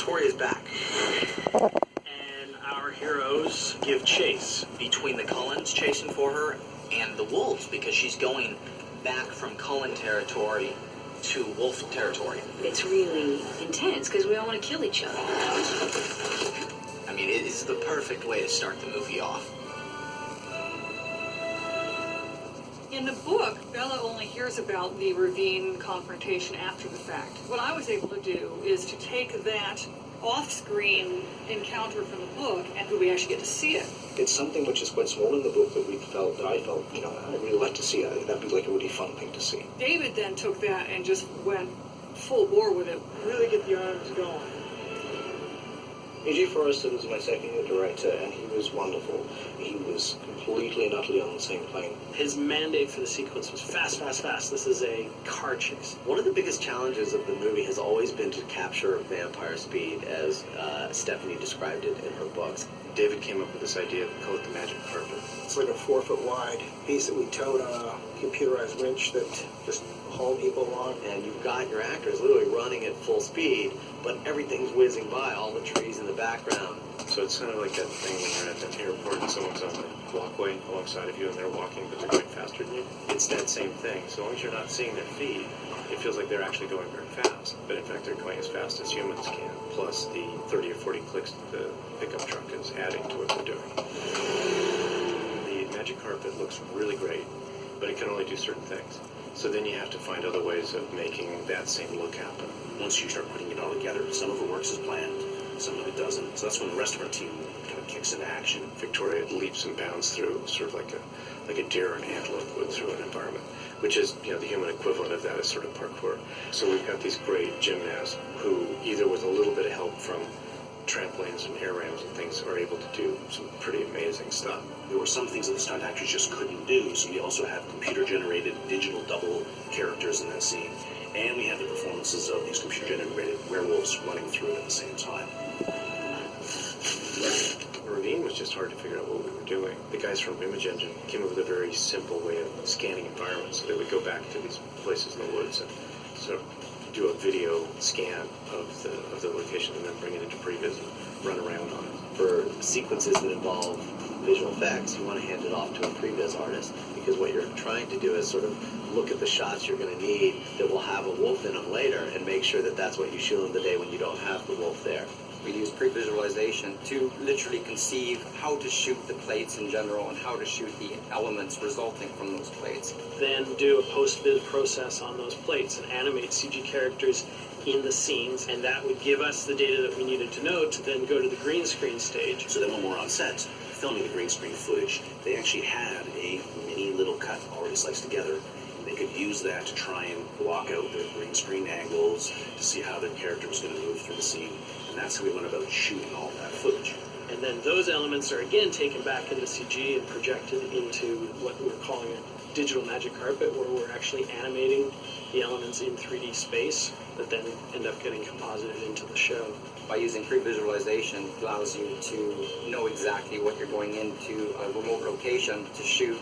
Victoria's back. And our heroes give chase between the Cullens chasing for her and the wolves because she's going back from Cullen territory to wolf territory. It's really intense because we all want to kill each other. I mean, it is the perfect way to start the movie off. In the book, Bella only hears about the ravine confrontation after the fact. What I was able to do is to take that off-screen encounter from the book and we actually get to see it. It's something which is quite small in the book that I felt, you know, I'd really like to see it. I think that'd be like a really fun thing to see. David then took that and just went full bore with it. Really get the arms going. A.J. Forrester was my second year director, and he was wonderful. He was completely and utterly on the same plane. His mandate for the sequence was fast, fast, fast. This is a car chase. One of the biggest challenges of the movie has always been to capture vampire speed, as Stephanie described it in her books. David came up with this idea, we call it the magic carpet. It's like a 4-foot wide piece that we towed on a computerized winch that just hauled people along. And you've got your actors literally running at full speed, but everything's whizzing by, all the trees in the background. So it's kind of like that thing when you're at the airport and someone's on the walkway alongside of you and they're walking, but they're going faster than you. It's that same thing. So long as you're not seeing their feet, it feels like they're actually going very fast. But in fact, they're going as fast as humans can. Plus the 30 or 40 clicks that the pickup truck is adding to what they're doing. The magic carpet looks really great, but it can only do certain things. So then you have to find other ways of making that same look happen. Once you start putting it all together, some of it works as planned, some of it doesn't. So that's when the rest of our team kind of kicks into action. Victoria leaps and bounds through, sort of like a deer or an antelope would through an environment, which is, you know, the human equivalent of that is sort of parkour. So we've got these great gymnasts who, either with a little bit of help from trampolines and air ramps and things, are able to do some pretty amazing stuff. There were some things that the stunt actors just couldn't do, so we also have computer-generated digital double characters in that scene. And we have the performances of these computer-generated werewolves running through it at the same time. The ravine was just hard to figure out what we were doing. The guys from Image Engine came up with a very simple way of scanning environments. So they would go back to these places in the woods and sort of do a video scan of the location and then bring it into previs and run around on it. For sequences that involve visual effects, you want to hand it off to a previs artist, because what you're trying to do is sort of look at the shots you're going to need that will have a wolf in them later and make sure that that's what you shoot on the day when you don't have the wolf there. We use pre-visualization to literally conceive how to shoot the plates in general and how to shoot the elements resulting from those plates. Then do a post-vid process on those plates and animate CG characters in the scenes, and that would give us the data that we needed to know to then go to the green screen stage. So then when we're on set filming the green screen footage, they actually had a mini little cut already sliced together. They could use that to try and block out the green screen angles to see how the character was going to move through the scene. And that's how we went about shooting all that footage. And then those elements are again taken back into CG and projected into what we're calling a digital magic carpet, where we're actually animating the elements in 3D space that then end up getting composited into the show. By using pre-visualization, it allows you to know exactly what you're going into a remote location to shoot,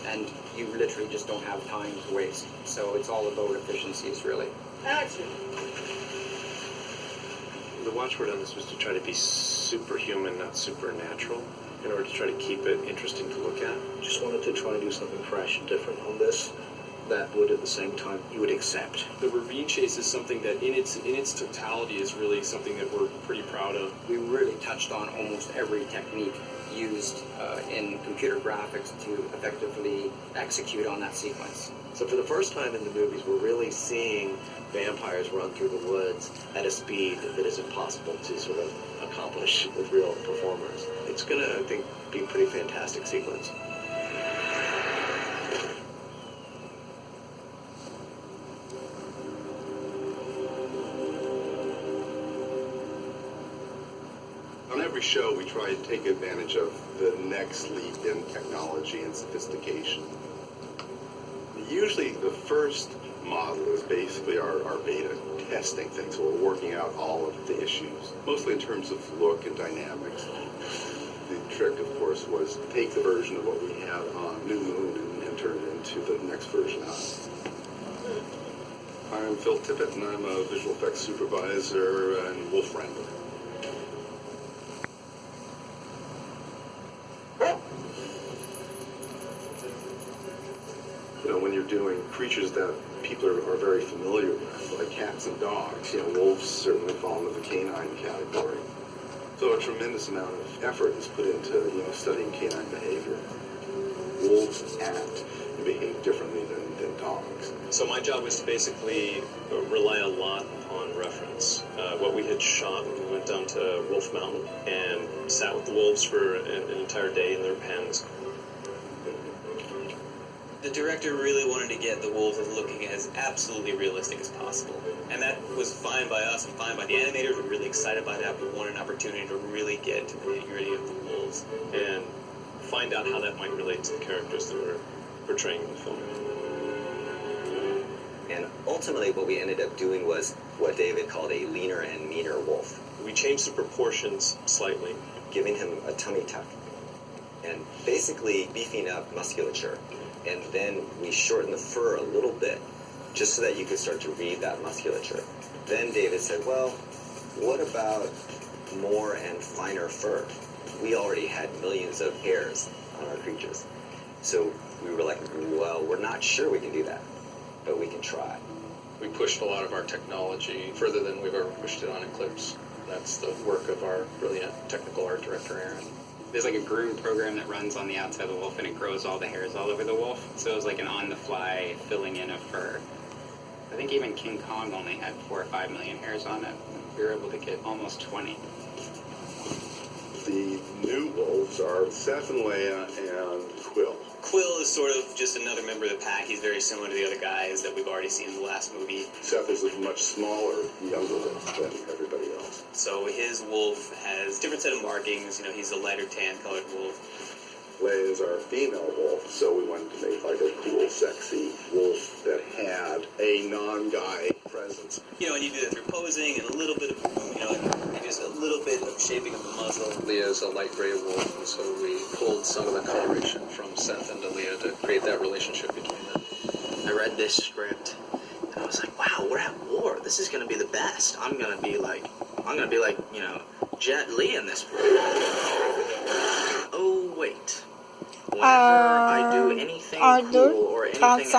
and you literally just don't have time to waste. So it's all about efficiencies, really. Action! The watchword on this was to try to be superhuman, not supernatural, in order to try to keep it interesting to look at. Just wanted to try and do something fresh and different on this that would at the same time you would accept. The ravine chase is something that in its totality is really something that we're pretty proud of. We really touched on almost every technique used in computer graphics to effectively execute on that sequence. So for the first time in the movies, we're really seeing vampires run through the woods at a speed that is impossible to sort of accomplish with real performers. It's going to, I think, be a pretty fantastic sequence. On every show, we try to take advantage of the next leap in technology and sophistication. Usually the first model is basically our beta testing things, so we're working out all of the issues, mostly in terms of look and dynamics. The trick, of course, was to take the version of what we had on New Moon and turn it into the next version on it. I'm Phil Tippett, and I'm a visual effects supervisor and Wolf Wrangler. when you're doing creatures that people are very familiar with, like cats and dogs, wolves certainly fall into the canine category. So a tremendous amount of effort is put into, studying canine behavior. Wolves act and behave differently than dogs. So my job was to basically rely a lot on reference. What we had shot, we went down to Wolf Mountain and sat with the wolves for an entire day in their pens. The director really wanted to get the wolves looking as absolutely realistic as possible. And that was fine by us and fine by the animators. We're really excited by that. We wanted an opportunity to really get to the nitty-gritty of the wolves. And find out how that might relate to the characters that we're portraying in the film. And ultimately what we ended up doing was what David called a leaner and meaner wolf. We changed the proportions slightly. Giving him a tummy tuck and basically beefing up musculature. And then we shortened the fur a little bit just so that you could start to read that musculature. Then David said, well, what about more and finer fur? We already had millions of hairs on our creatures. So we were like, well, we're not sure we can do that, but we can try. We pushed a lot of our technology further than we've ever pushed it on Eclipse. That's the work of our brilliant technical art director, Aaron. There's like a groom program that runs on the outside of the wolf, and it grows all the hairs all over the wolf. So it was like an on-the-fly filling in of fur. I think even King Kong only had 4 or 5 million hairs on it. We were able to get almost 20. The new wolves are Seth and Leia and Quill. Quill is sort of just another member of the pack. He's very similar to the other guys that we've already seen in the last movie. Seth is a much smaller, younger wolf than everybody else. So his wolf has a different set of markings. He's a lighter tan-colored wolf. Leia is our female wolf, so we wanted to make like a cool, sexy wolf that had a non-guy presence. And you do that through posing and a little bit of, and just a little bit of shaping of the muzzle. Leah's a light gray wolf, and so we pulled some of the coloration from Seth into Leah to create that relationship between them. I read this script, and I was like, wow, we're at war. This is going to be the best. I'm going to be like, Jet Li in this movie. Oh, wait. Whenever I do anything cool or anything action,